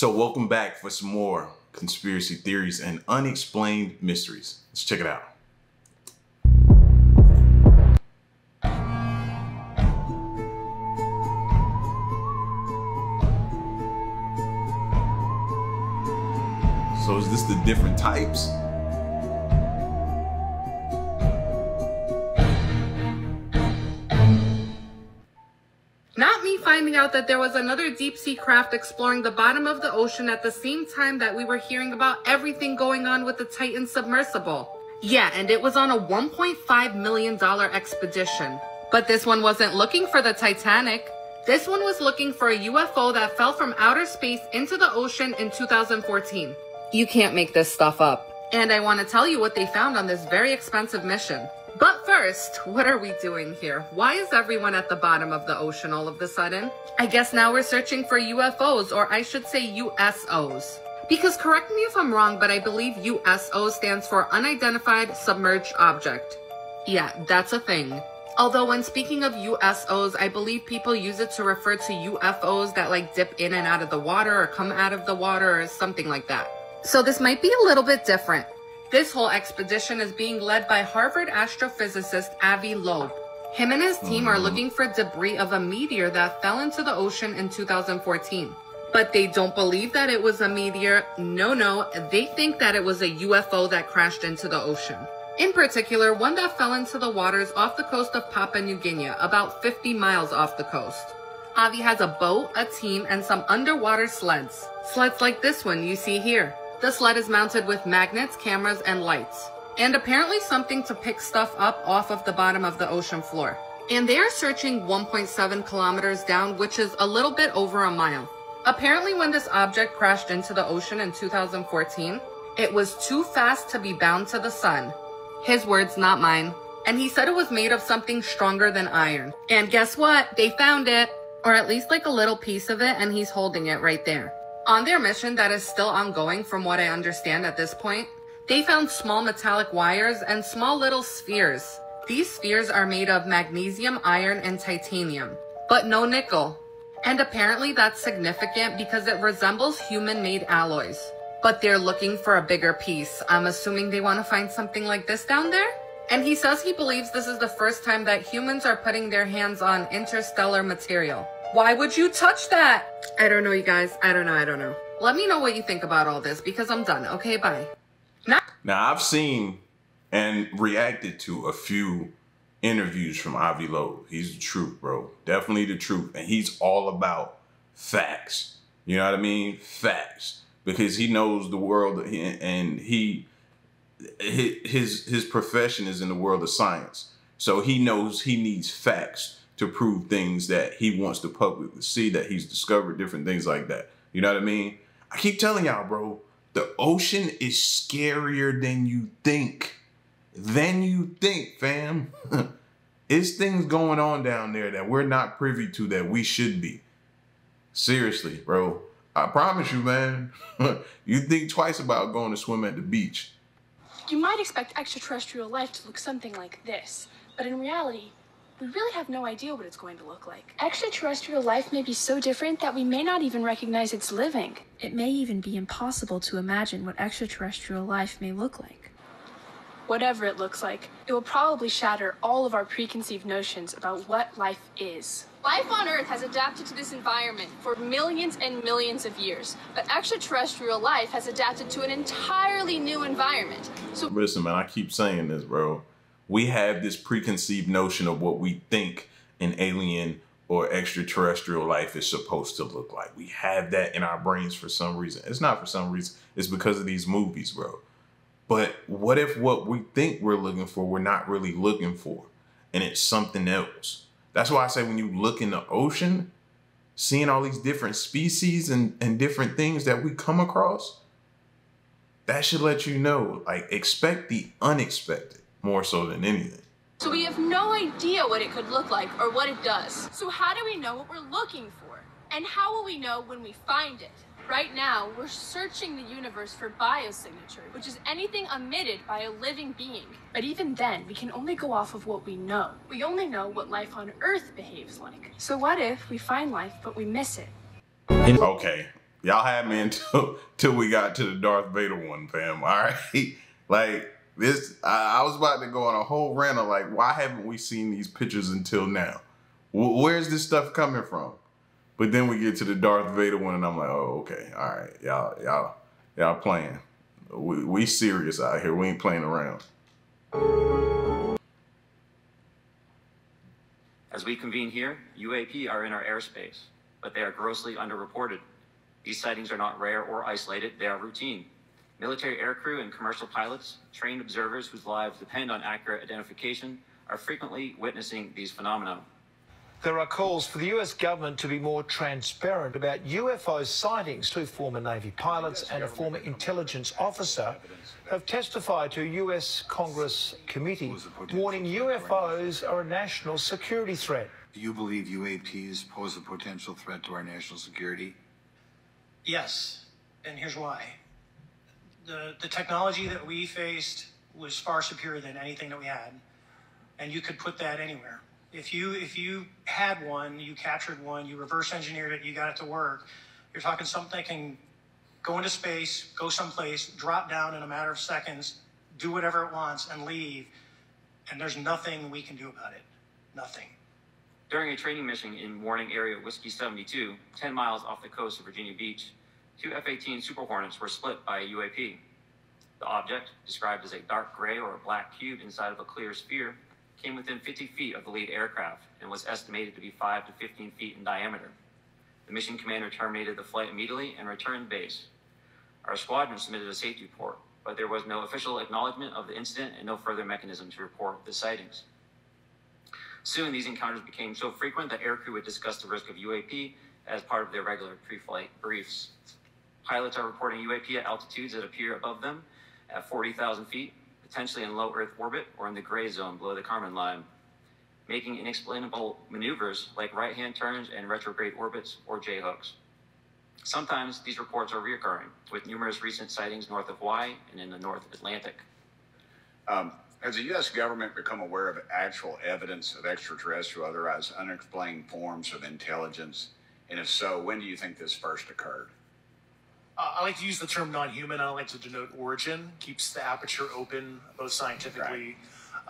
So welcome back for some more conspiracy theories and unexplained mysteries. Let's check it out. So is this the different types? Not me finding out that there was another deep-sea craft exploring the bottom of the ocean at the same time that we were hearing about everything going on with the Titan submersible. Yeah, and it was on a $1.5 million expedition. But this one wasn't looking for the Titanic. This one was looking for a UFO that fell from outer space into the ocean in 2014. You can't make this stuff up. And I want to tell you what they found on this very expensive mission. But first, what are we doing here? Why is everyone at the bottom of the ocean all of a sudden? I guess now we're searching for UFOs, or I should say USOs. Because correct me if I'm wrong, but I believe USO stands for Unidentified Submerged Object. Yeah, that's a thing. Although when speaking of USOs, I believe people use it to refer to UFOs that like dip in and out of the water or come out of the water or something like that. So this might be a little bit different. This whole expedition is being led by Harvard astrophysicist Avi Loeb. Him and his team are looking for debris of a meteor that fell into the ocean in 2014. But they don't believe that it was a meteor. No, they think that it was a UFO that crashed into the ocean. In particular, one that fell into the waters off the coast of Papua New Guinea, about 50 miles off the coast. Avi has a boat, a team, and some underwater sleds. Sleds like this one you see here. The sled is mounted with magnets, cameras, and lights. And apparently something to pick stuff up off of the bottom of the ocean floor. And they are searching 1.7 kilometers down, which is a little bit over a mile. Apparently when this object crashed into the ocean in 2014, it was too fast to be bound to the sun. His words, not mine. And he said it was made of something stronger than iron. And guess what? They found it. Or at least like a little piece of it, and he's holding it right there. On their mission that is still ongoing from what I understand at this point, they found small metallic wires and small little spheres. These spheres are made of magnesium, iron, and titanium, but no nickel. And apparently that's significant because it resembles human-made alloys. But they're looking for a bigger piece. I'm assuming they want to find something like this down there? And he says he believes this is the first time that humans are putting their hands on interstellar material. Why would you touch that? I don't know, you guys. I don't know. Let me know what you think about all this because I'm done. Okay, bye. Now, I've seen and reacted to a few interviews from Avi Loeb. He's the truth, bro. Definitely the truth. And he's all about facts. You know what I mean? Facts. Because he knows the world and his profession is in the world of science. So he knows he needs facts to prove things that he wants the public to see, that he's discovered, different things like that. You know what I mean? I keep telling y'all, bro, the ocean is scarier than you think. Fam. It's things going on down there that we're not privy to that we should be. Seriously, bro. I promise you, man. You think twice about going to swim at the beach. You might expect extraterrestrial life to look something like this, but in reality, we really have no idea what it's going to look like. Extraterrestrial life may be so different that we may not even recognize it's living. It may even be impossible to imagine what extraterrestrial life may look like. Whatever it looks like, it will probably shatter all of our preconceived notions about what life is. Life on Earth has adapted to this environment for millions and millions of years, but extraterrestrial life has adapted to an entirely new environment. So listen, man, I keep saying this, bro. We have this preconceived notion of what we think an alien or extraterrestrial life is supposed to look like. We have that in our brains for some reason. It's not for some reason. It's because of these movies, bro. But what if what we think we're looking for, we're not really looking for, and it's something else? That's why I say when you look in the ocean, seeing all these different species and different things that we come across, that should let you know, like, expect the unexpected more so than anything. So we have no idea what it could look like or what it does. So how do we know what we're looking for? And how will we know when we find it? Right now, we're searching the universe for biosignature, which is anything emitted by a living being. But even then, we can only go off of what we know. We only know what life on Earth behaves like. So what if we find life, but we miss it? Okay, Y'all had me until we got to the Darth Vader one, fam. All right, like this, I was about to go on a whole rant of like, why haven't we seen these pictures until now? Where's this stuff coming from? But then we get to the Darth Vader one, and I'm like, oh, okay, all right, y'all playing. We serious out here. We ain't playing around. As we convene here, UAP are in our airspace, but they are grossly underreported. These sightings are not rare or isolated, they are routine. Military aircrew and commercial pilots, trained observers whose lives depend on accurate identification, are frequently witnessing these phenomena. There are calls for the US government to be more transparent about UFO sightings. Two former Navy pilots and a former intelligence officer have testified to a US Congress committee warning UFOs are a national security threat. Do you believe UAPs pose a potential threat to our national security? Yes, and here's why. The technology that we faced was far superior than anything that we had, and you could put that anywhere. If you had one, you captured one, you reverse engineered it, you got it to work, you're talking something that can go into space, go someplace, drop down in a matter of seconds, do whatever it wants, and leave, and there's nothing we can do about it. Nothing. During a training mission in Warning Area Whiskey 72, 10 miles off the coast of Virginia Beach, two F-18 Super Hornets were split by a UAP. The object, described as a dark gray or a black cube inside of a clear sphere, came within 50 feet of the lead aircraft and was estimated to be 5 to 15 feet in diameter. The mission commander terminated the flight immediately and returned base. Our squadron submitted a safety report, but there was no official acknowledgement of the incident and no further mechanism to report the sightings. Soon, these encounters became so frequent that aircrew would discuss the risk of UAP as part of their regular pre-flight briefs. Pilots are reporting UAP at altitudes that appear above them at 40,000 feet, potentially in low Earth orbit or in the gray zone below the Kármán line, making inexplainable maneuvers like right-hand turns and retrograde orbits or J-hooks. Sometimes these reports are reoccurring, with numerous recent sightings north of Hawaii and in the North Atlantic. Has the U.S. government become aware of actual evidence of extraterrestrial, otherwise unexplained forms of intelligence? And if so, when do you think this first occurred? I like to use the term non-human. I like to denote origin. Keeps the aperture open, both scientifically.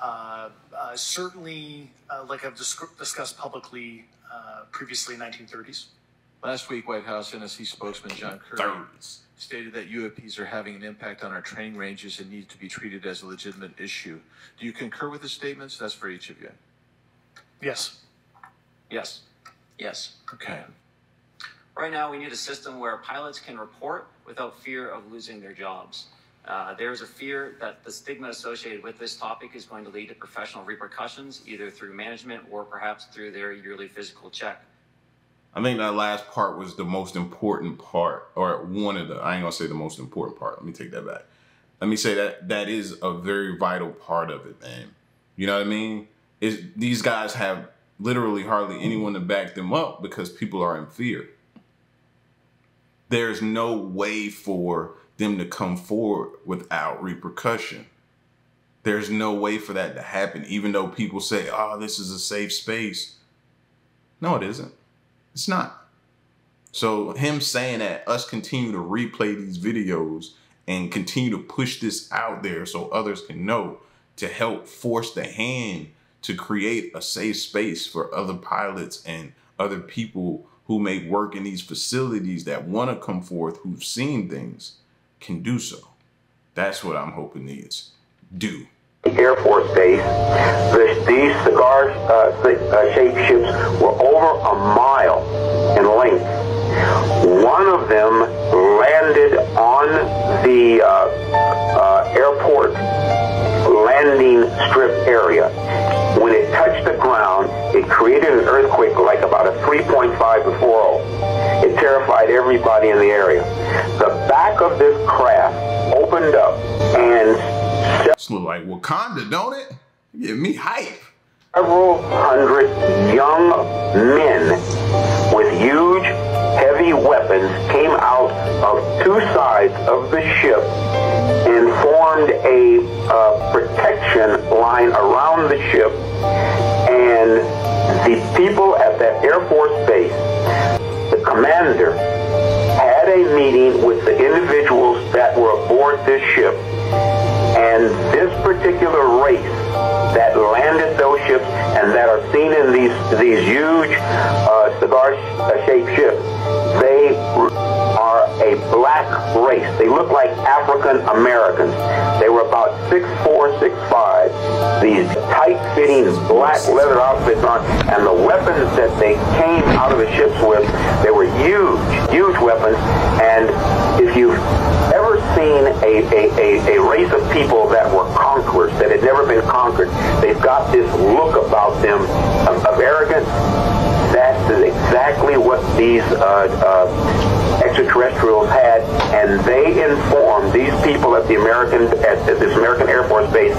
Right. Certainly, like I've discussed publicly previously, 1930s. Last week, White House NSC spokesman John Kirby stated that UAPs are having an impact on our training ranges and need to be treated as a legitimate issue. Do you concur with the statements? That's for each of you. Yes. Yes. Yes. Okay. Right now, we need a system where pilots can report without fear of losing their jobs. There's a fear that the stigma associated with this topic is going to lead to professional repercussions, either through management or perhaps through their yearly physical check. I think that last part was the most important part, or one of the, I ain't gonna say the most important part. Let me take that back. Let me say that is a very vital part of it, man. You know what I mean? These guys have literally hardly anyone to back them up because people are in fear. There's no way for them to come forward without repercussion. There's no way for that to happen, even though people say, oh, this is a safe space. No, it isn't. It's not. So him saying that, us continue to replay these videos and continue to push this out there so others can know, to help force the hand to create a safe space for other pilots and other people who may work in these facilities that want to come forth, who've seen things, can do so. That's what I'm hoping these do. Air Force Base, these cigar-shaped ships were over a mile in length. One of them landed on the airport landing strip area. When it touched the ground, it created an earthquake like about a 3.5 to 4.0. It terrified everybody in the area. The back of this craft opened up and this look like Wakanda, don't it? Give me hype. Several hundred young men with huge, heavy weapons came out of two sides of the ship and formed a protection line around the ship. And the people at that Air Force base, the commander, had had a meeting with the individuals that were aboard this ship, and this particular race that landed those ships and that are seen in these huge cigar-shaped ships, they are a black race. They look like African Americans. They were about 6'4", 6'5". These tight-fitting black leather outfits on, and the weapons that they came out of the ships with, they were huge, huge weapons. And if you've ever seen a race of people that were conquerors, that had never been conquered, they've got this look about them of arrogance. That's exactly what these extraterrestrials had, and they informed these people at this American Air Force base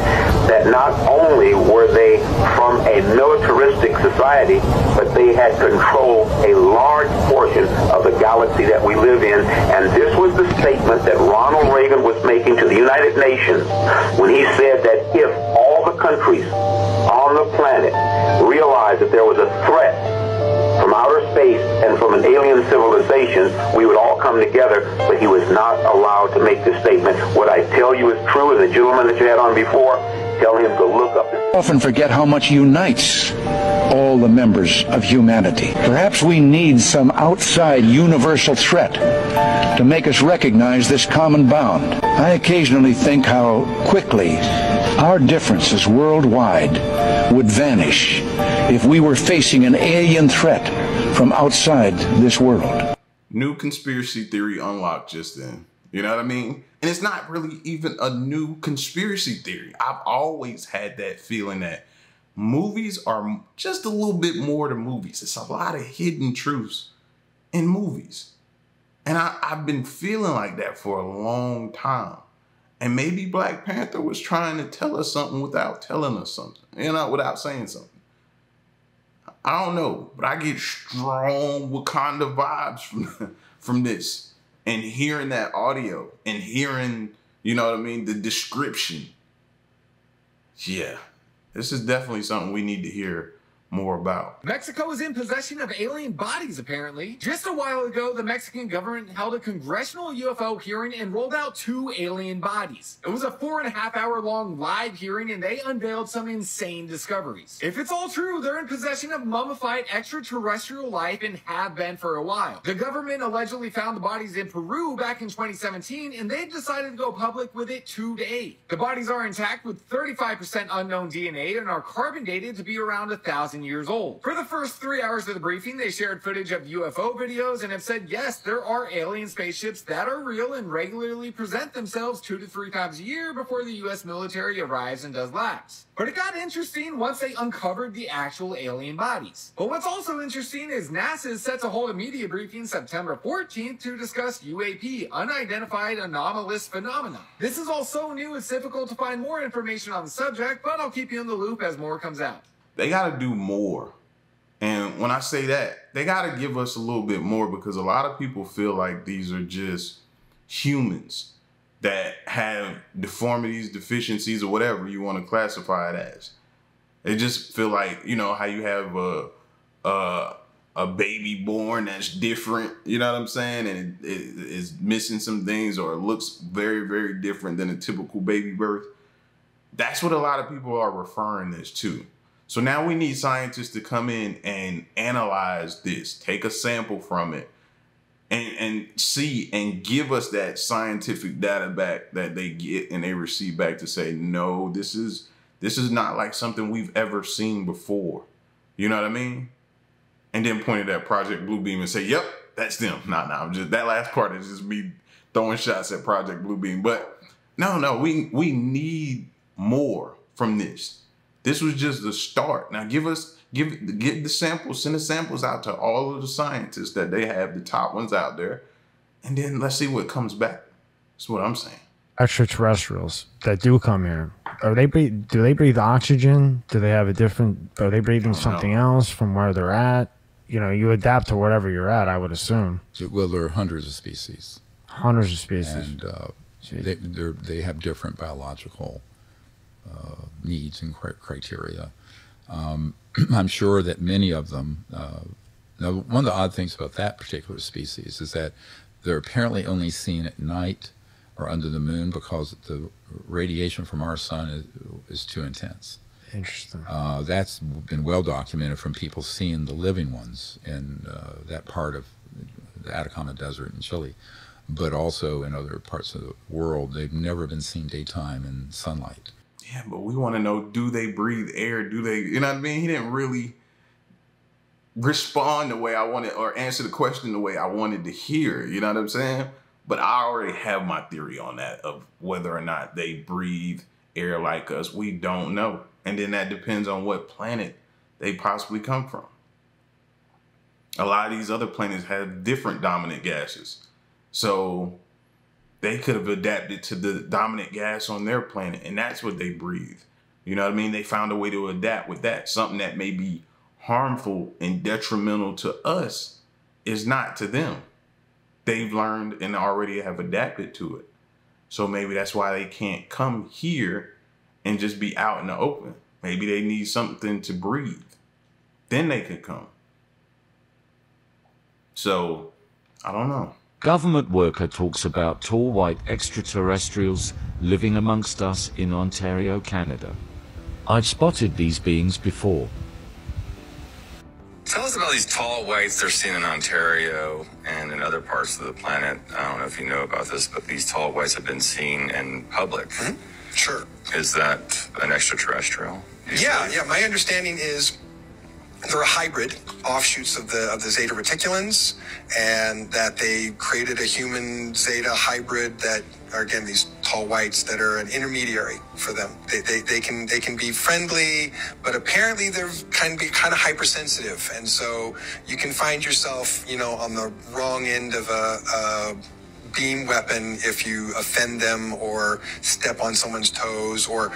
that not only were they from a militaristic society, but they had controlled a large portion of the galaxy that we live in. And this was the statement that Ronald Reagan was making to the United Nations when he said that if all the countries on the planet realized that there was a threat from outer space and from an alien civilization, we would all come together, but he was not allowed to make this statement. What I tell you is true, and the gentleman that you had on before, tell him to look up this. Often forget how much unites all the members of humanity. Perhaps we need some outside universal threat to make us recognize this common bond. I occasionally think how quickly our differences worldwide would vanish if we were facing an alien threat from outside this world. New conspiracy theory unlocked just then. You know what I mean? And it's not really even a new conspiracy theory. I've always had that feeling that movies are just a little bit more than movies. It's a lot of hidden truths in movies. And I've been feeling like that for a long time. And maybe Black Panther was trying to tell us something without telling us something, you know, without saying something. I don't know, but I get strong Wakanda vibes from this. And hearing that audio and hearing, you know what I mean, the description. Yeah, this is definitely something we need to hear more about. Mexico is in possession of alien bodies, apparently. Just a while ago, the Mexican government held a congressional UFO hearing and rolled out 2 alien bodies. It was a 4.5-hour-long live hearing, and they unveiled some insane discoveries. If it's all true, they're in possession of mummified extraterrestrial life and have been for a while. The government allegedly found the bodies in Peru back in 2017, and they've decided to go public with it today. The bodies are intact with 35% unknown DNA and are carbon dated to be around 1,000 years old. For the first 3 hours of the briefing, they shared footage of UFO videos and have said, yes, there are alien spaceships that are real and regularly present themselves 2 to 3 times a year before the U.S. military arrives and does labs. But it got interesting once they uncovered the actual alien bodies. But what's also interesting is NASA is set to hold a media briefing September 14th to discuss UAP, unidentified anomalous phenomena. This is all so new it's difficult to find more information on the subject, but I'll keep you in the loop as more comes out. They got to do more. And when I say that, they got to give us a little bit more, because a lot of people feel like these are just humans that have deformities, deficiencies, or whatever you want to classify it as. They just feel like, you know, how you have a baby born that's different, you know what I'm saying? And it is missing some things, or it looks very, very different than a typical baby birth. That's what a lot of people are referring this to. So now we need scientists to come in and analyze this, take a sample from it, and see and give us that scientific data back that they get and they receive back to say, no, this is not like something we've ever seen before. You know what I mean? And then point at Project Bluebeam and say, yep, that's them. Nah, just that last part is just me throwing shots at Project Bluebeam. But no, we need more from this. This was just the start. Now give the samples, send the samples out to all of the scientists that they have, the top ones out there, and then let's see what comes back. That's what I'm saying. Extraterrestrials that do come here, do they breathe oxygen? Do they have a different, are they breathing something else from where they're at? You know, you adapt to wherever you're at, I would assume. Well, there are hundreds of species. Hundreds of species. And they have different biological needs and criteria. I'm sure that many of them, now one of the odd things about that particular species is that They're apparently only seen at night or under the moon because the radiation from our sun is too intense. Interesting. That's been well documented from people seeing the living ones in that part of the Atacama Desert in Chile, but also in other parts of the world. They've never been seen daytime in sunlight. Yeah, but we want to know, do they breathe air? Do they, you know what I mean? He didn't really respond the way I wanted or answer the question the way I wanted to hear. You know what I'm saying? But I already have my theory on that of whether or not they breathe air like us. We don't know. And then that depends on what planet they possibly come from. A lot of these other planets have different dominant gases. So they could have adapted to the dominant gas on their planet, and that's what they breathe. You know what I mean? They found a way to adapt with that. Something that may be harmful and detrimental to us is not to them. They've learned and already have adapted to it. So maybe that's why they can't come here and just be out in the open. Maybe they need something to breathe. Then they could come. So, I don't know. Government worker talks about tall white extraterrestrials living amongst us in Ontario, Canada. I've spotted these beings before. Tell us about these tall whites they're seen in Ontario and in other parts of the planet. I don't know if you know about this, but these tall whites have been seen in public. Mm-hmm. Sure. Is that an extraterrestrial? Yeah. My understanding is they're a hybrid, offshoots of the Zeta Reticulans, and that they created a human Zeta hybrid that are, again, these tall whites that are an intermediary for them. They can be friendly, but apparently they're kind of hypersensitive, and so you can find yourself, on the wrong end of a beam weapon if you offend them or step on someone's toes or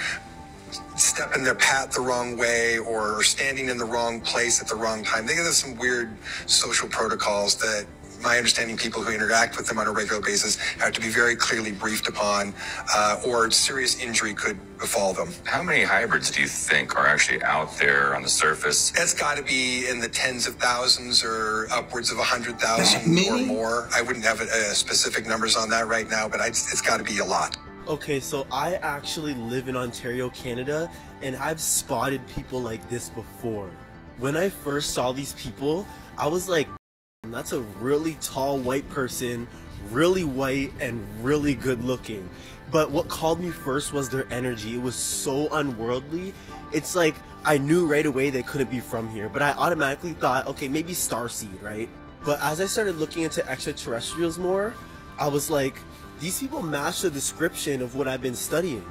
step in their path the wrong way or standing in the wrong place at the wrong time. They have some weird social protocols that my understanding people who interact with them on a regular basis have to be very clearly briefed upon, or serious injury could befall them. How many hybrids do you think are actually out there on the surface? It's got to be in the tens of thousands or upwards of 100,000 or more. I wouldn't have specific numbers on that right now, but it's got to be a lot. Okay, so I actually live in Ontario, Canada, and I've spotted people like this before. When I first saw these people, I was like, that's a really tall white person, really white and really good looking. But what called me first was their energy. It was so unworldly. It's like I knew right away they couldn't be from here, but I automatically thought, okay, maybe starseed, right? But as I started looking into extraterrestrials more, I was like, these people match the description of what I've been studying.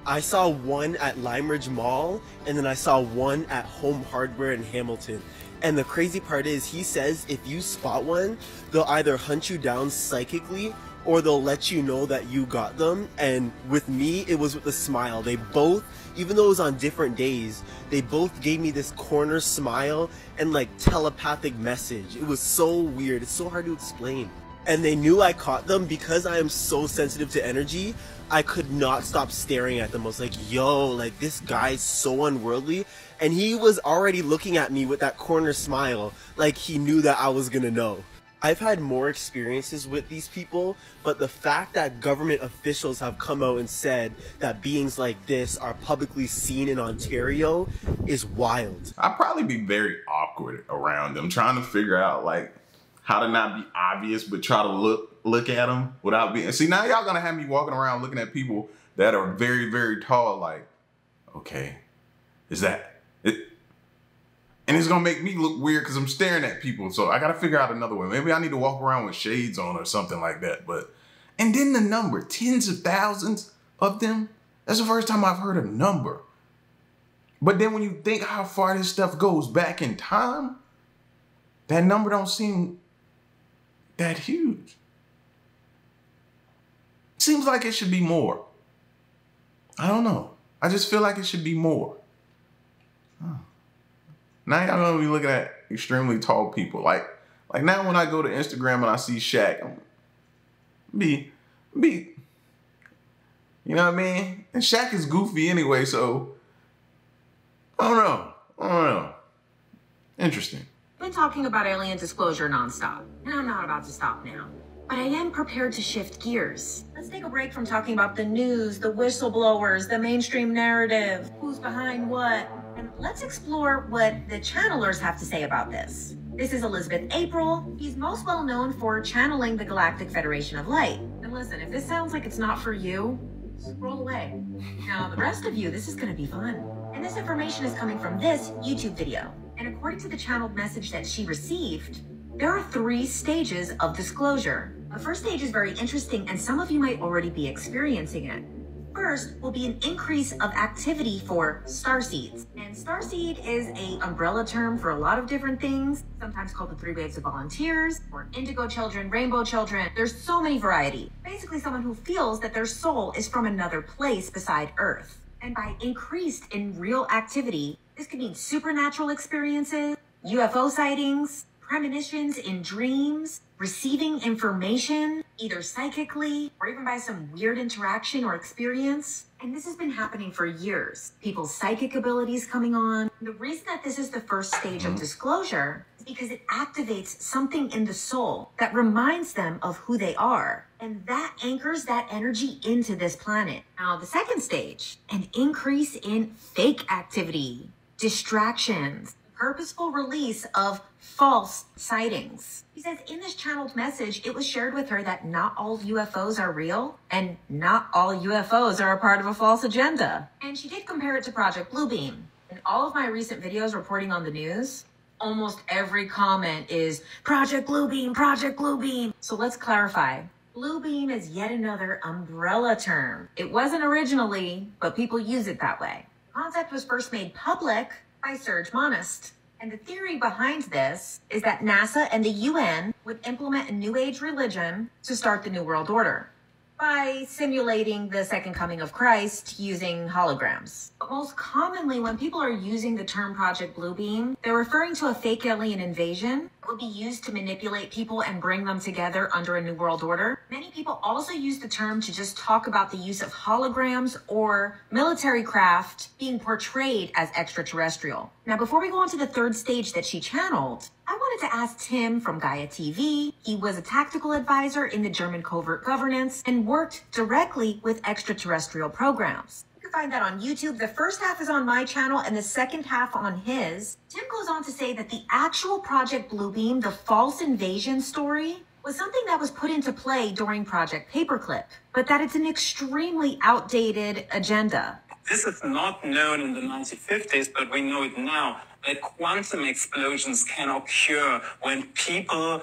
I saw one at Lime Ridge Mall, and then I saw one at Home Hardware in Hamilton. And the crazy part is, he says if you spot one, they'll either hunt you down psychically, or they'll let you know that you got them. And with me, it was with a smile. They both, even though it was on different days, they both gave me this corner smile and like telepathic message. It was so weird. It's so hard to explain. And they knew I caught them because I am so sensitive to energy. I could not stop staring at them. I was like, yo, like this guy's so unworldly. And he was already looking at me with that corner smile, like he knew that I was gonna know. I've had more experiences with these people, but the fact that government officials have come out and said that beings like this are publicly seen in Ontario is wild. I'd probably be very awkward around them, trying to figure out like how to not be obvious, but try to look at them without being. See, now y'all gonna have me walking around looking at people that are very, very tall. Like, okay, is that it? And it's gonna make me look weird because I'm staring at people. So I gotta figure out another way. Maybe I need to walk around with shades on or something like that. But and then the number, tens of thousands of them. That's the first time I've heard a number. But then when you think how far this stuff goes back in time, that number don't seem that huge. Seems like it should be more. I don't know. I just feel like it should be more. Huh. Now y'all gonna be looking at extremely tall people. Like now when I go to Instagram and I see Shaq, I'm be, you know what I mean? And Shaq is goofy anyway, so I don't know. Interesting. Been talking about alien disclosure nonstop, and I'm not about to stop now. But I am prepared to shift gears. Let's take a break from talking about the news, the whistleblowers, the mainstream narrative, who's behind what, and let's explore what the channelers have to say about this. This is Elizabeth April. She's most well known for channeling the Galactic Federation of Light. And listen, if this sounds like it's not for you, scroll away. Now, the rest of you, this is gonna be fun. And this information is coming from this YouTube video. And according to the channeled message that she received, there are 3 stages of disclosure. The first stage is very interesting, and some of you might already be experiencing it. First will be an increase of activity for starseeds. And starseed is an umbrella term for a lot of different things, sometimes called the 3 waves of volunteers, or indigo children, rainbow children. There's so many variety. Basically someone who feels that their soul is from another place beside Earth. And by increased in real activity, this could mean supernatural experiences, UFO sightings, premonitions in dreams, receiving information, either psychically or even by some weird interaction or experience. And this has been happening for years. People's psychic abilities coming on. The reason that this is the first stage of disclosure is because it activates something in the soul that reminds them of who they are. And that anchors that energy into this planet. Now, the second stage, an increase in fake activity, distractions, purposeful release of false sightings. He says in this channeled message, it was shared with her that not all UFOs are real and not all UFOs are a part of a false agenda. And she did compare it to Project Bluebeam. In all of my recent videos reporting on the news, almost every comment is Project Bluebeam, Project Bluebeam. So let's clarify. Bluebeam is yet another umbrella term. It wasn't originally, but people use it that way. The concept was first made public by Serge Monist. And the theory behind this is that NASA and the UN would implement a New Age religion to start the New World Order by simulating the second coming of Christ using holograms. But most commonly, when people are using the term Project Bluebeam, they're referring to a fake alien invasion that would be used to manipulate people and bring them together under a New World Order. Many people also use the term to just talk about the use of holograms or military craft being portrayed as extraterrestrial. Now, before we go on to the third stage that she channeled, I wanted to ask Tim from Gaia TV. He was a tactical advisor in the German covert governance and worked directly with extraterrestrial programs. You can find that on YouTube. The first half is on my channel and the second half on his. Tim goes on to say that the actual Project Bluebeam, the false invasion story, was something that was put into play during Project Paperclip, but that it's an extremely outdated agenda. This is not known in the 1950s, but we know it now, that quantum explosions can occur when people,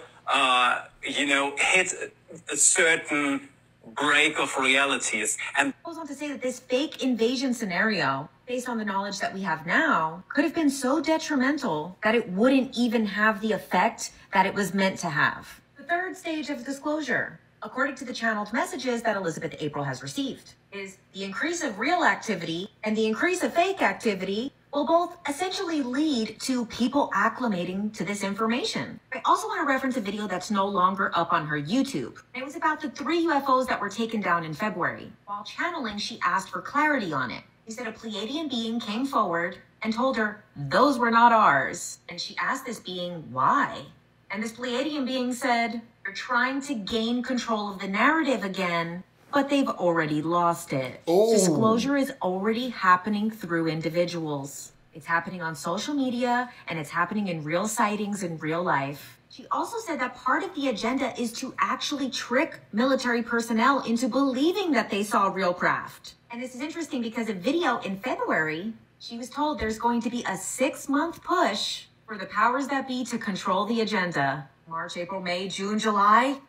hit a certain break of realities. And goes on to say that this fake invasion scenario, based on the knowledge that we have now, could have been so detrimental that it wouldn't even have the effect that it was meant to have. The third stage of disclosure, according to the channeled messages that Elizabeth April has received, is the increase of real activity and the increase of fake activity will both essentially lead to people acclimating to this information. I also want to reference a video that's no longer up on her YouTube. It was about the 3 UFOs that were taken down in February. While channeling, she asked for clarity on it. She said a Pleiadian being came forward and told her those were not ours. And she asked this being why. And this Pleiadian being said, "You're trying to gain control of the narrative again, but they've already lost it." Oh. Disclosure is already happening through individuals. It's happening on social media, and it's happening in real sightings in real life. She also said that part of the agenda is to actually trick military personnel into believing that they saw real craft. And this is interesting because a video in February, she was told there's going to be a 6-month push for the powers that be to control the agenda. March, April, May, June, July.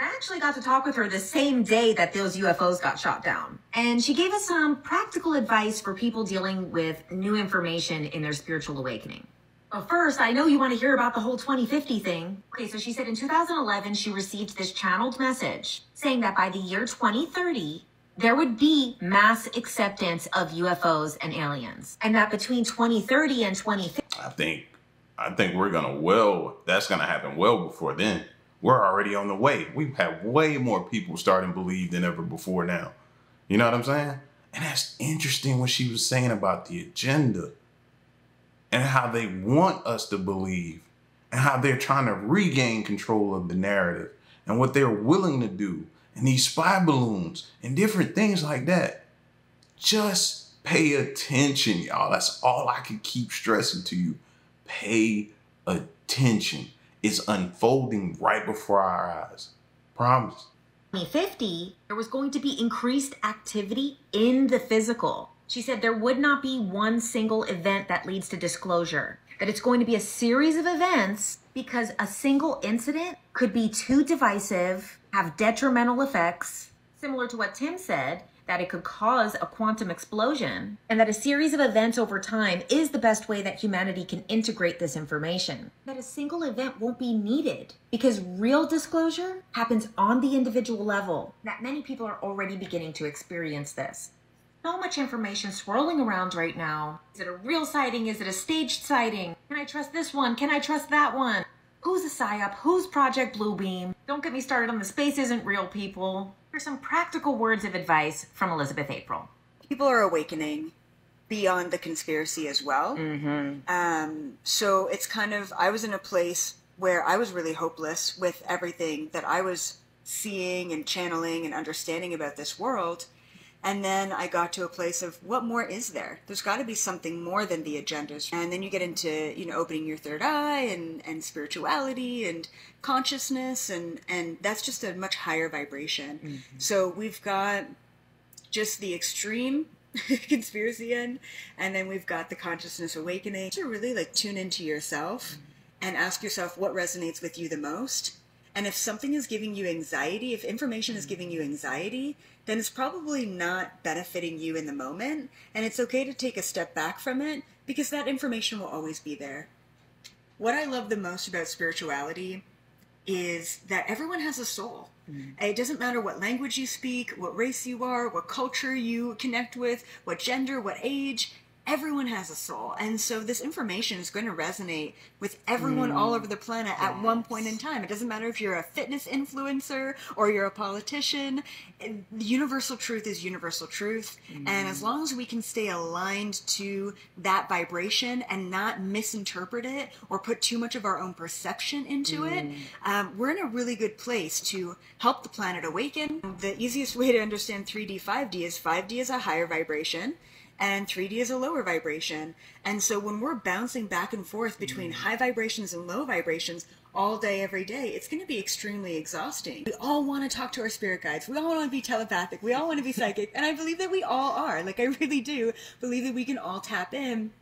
I actually got to talk with her the same day that those UFOs got shot down. And she gave us some practical advice for people dealing with new information in their spiritual awakening. But first, I know you want to hear about the whole 2050 thing. Okay, so she said in 2011, she received this channeled message saying that by the year 2030, there would be mass acceptance of UFOs and aliens. And that between 2030 and 2050... I think we're that's gonna happen well before then. We're already on the way. We've had way more people starting to believe than ever before now. You know what I'm saying? And that's interesting what she was saying about the agenda and how they want us to believe and how they're trying to regain control of the narrative and what they're willing to do, and these spy balloons and different things like that. Just pay attention, y'all. That's all I can keep stressing to you. Pay attention. It's unfolding right before our eyes. Promise. 2050, there was going to be increased activity in the physical. She said there would not be one single event that leads to disclosure, that it's going to be a series of events because a single incident could be too divisive, have detrimental effects, similar to what Tim said, that it could cause a quantum explosion, and that a series of events over time is the best way that humanity can integrate this information. That a single event won't be needed because real disclosure happens on the individual level, that many people are already beginning to experience this. So much information swirling around right now. Is it a real sighting? Is it a staged sighting? Can I trust this one? Can I trust that one? Who's a PSYOP? Who's Project Bluebeam? Don't get me started on the space isn't real people. Here's some practical words of advice from Elizabeth April. People are awakening beyond the conspiracy as well. So it's kind of, I was in a place where I was really hopeless with everything that I was seeing and channeling and understanding about this world. And then I got to a place of what more is there? There's got to be something more than the agendas. And then you get into, you know, opening your third eye and spirituality and consciousness. And that's just a much higher vibration. So we've got just the extreme conspiracy end. And then we've got the consciousness awakening. To really like tune into yourself and ask yourself what resonates with you the most. And if something is giving you anxiety, if information is giving you anxiety, then it's probably not benefiting you in the moment. And it's okay to take a step back from it because that information will always be there. What I love the most about spirituality is that everyone has a soul. It doesn't matter what language you speak, what race you are, what culture you connect with, what gender, what age. Everyone has a soul. And so this information is going to resonate with everyone all over the planet at one point in time. It doesn't matter if you're a fitness influencer or you're a politician. The universal truth is universal truth. And as long as we can stay aligned to that vibration and not misinterpret it or put too much of our own perception into it, we're in a really good place to help the planet awaken. The easiest way to understand 3D, 5D is 5D is a higher vibration. And 3D is a lower vibration. And so when we're bouncing back and forth between high vibrations and low vibrations all day, every day, it's going to be extremely exhausting. We all want to talk to our spirit guides. We all want to be telepathic. We all want to be psychic. And I believe that we all are. Like, I really do believe that we can all tap in.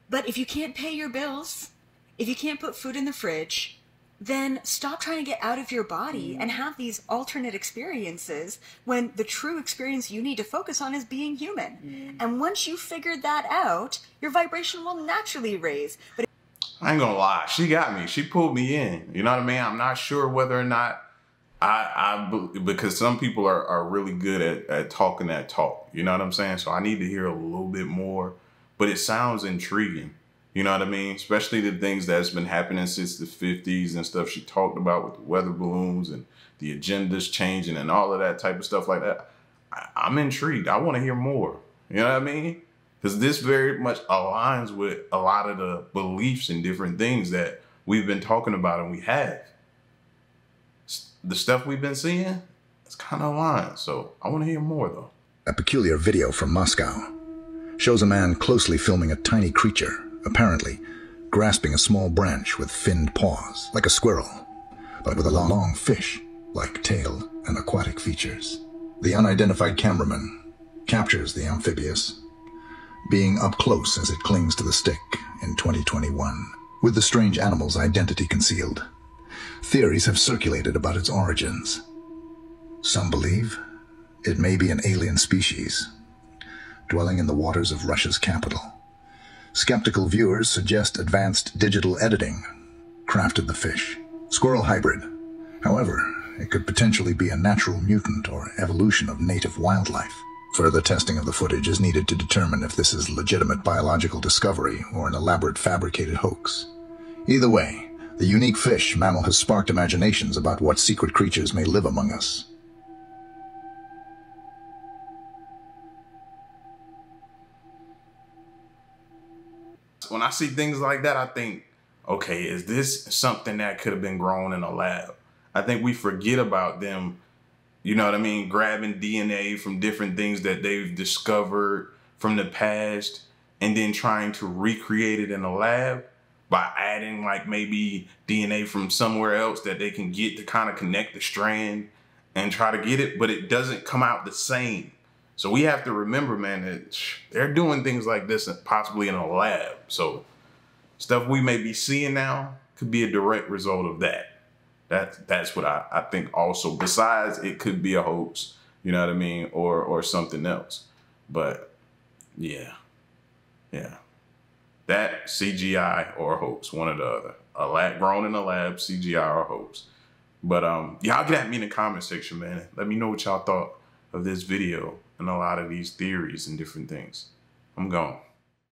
But if you can't pay your bills, if you can't put food in the fridge, then stop trying to get out of your body and have these alternate experiences when the true experience you need to focus on is being human. And once you figured that out, your vibration will naturally raise. But I ain't gonna lie, she got me. She pulled me in. You know what I mean? I'm not sure whether or not because some people are really good at talking that talk. You know what I'm saying? So I need to hear a little bit more, but it sounds intriguing. You know what I mean? Especially the things that's been happening since the 50s and stuff she talked about with the weather balloons and the agendas changing and all of that type of stuff like that. I'm intrigued. I want to hear more. You know what I mean? Because this very much aligns with a lot of the beliefs and different things that we've been talking about and we have. The stuff we've been seeing, it's kind of aligned. So I want to hear more though. A peculiar video from Moscow shows a man closely filming a tiny creature, apparently grasping a small branch with finned paws, like a squirrel, but with a long fish-like tail and aquatic features. The unidentified cameraman captures the amphibious being up close as it clings to the stick in 2021, with the strange animal's identity concealed. Theories have circulated about its origins. Some believe it may be an alien species dwelling in the waters of Russia's capital. Skeptical viewers suggest advanced digital editing crafted the fish. Squirrel hybrid. However, it could potentially be a natural mutant or evolution of native wildlife. Further testing of the footage is needed to determine if this is legitimate biological discovery or an elaborate fabricated hoax. Either way, the unique fish mammal has sparked imaginations about what secret creatures may live among us. When I see things like that, I think, okay, is this something that could have been grown in a lab? I think we forget about them, you know what I mean, grabbing DNA from different things that they've discovered from the past and then trying to recreate it in a lab by adding like maybe DNA from somewhere else that they can get to kind of connect the strand and try to get it, but it doesn't come out the same. So we have to remember, man, that they're doing things like this possibly in a lab. So stuff we may be seeing now could be a direct result of that. That's what I think also. Besides, it could be a hoax, you know what I mean, or something else. But yeah. That CGI or hoax, one or the other. A lab grown in a lab, CGI or hoax. But y'all get at me in the comment section, man. Let me know what y'all thought of this video and a lot of these theories and different things. I'm gone.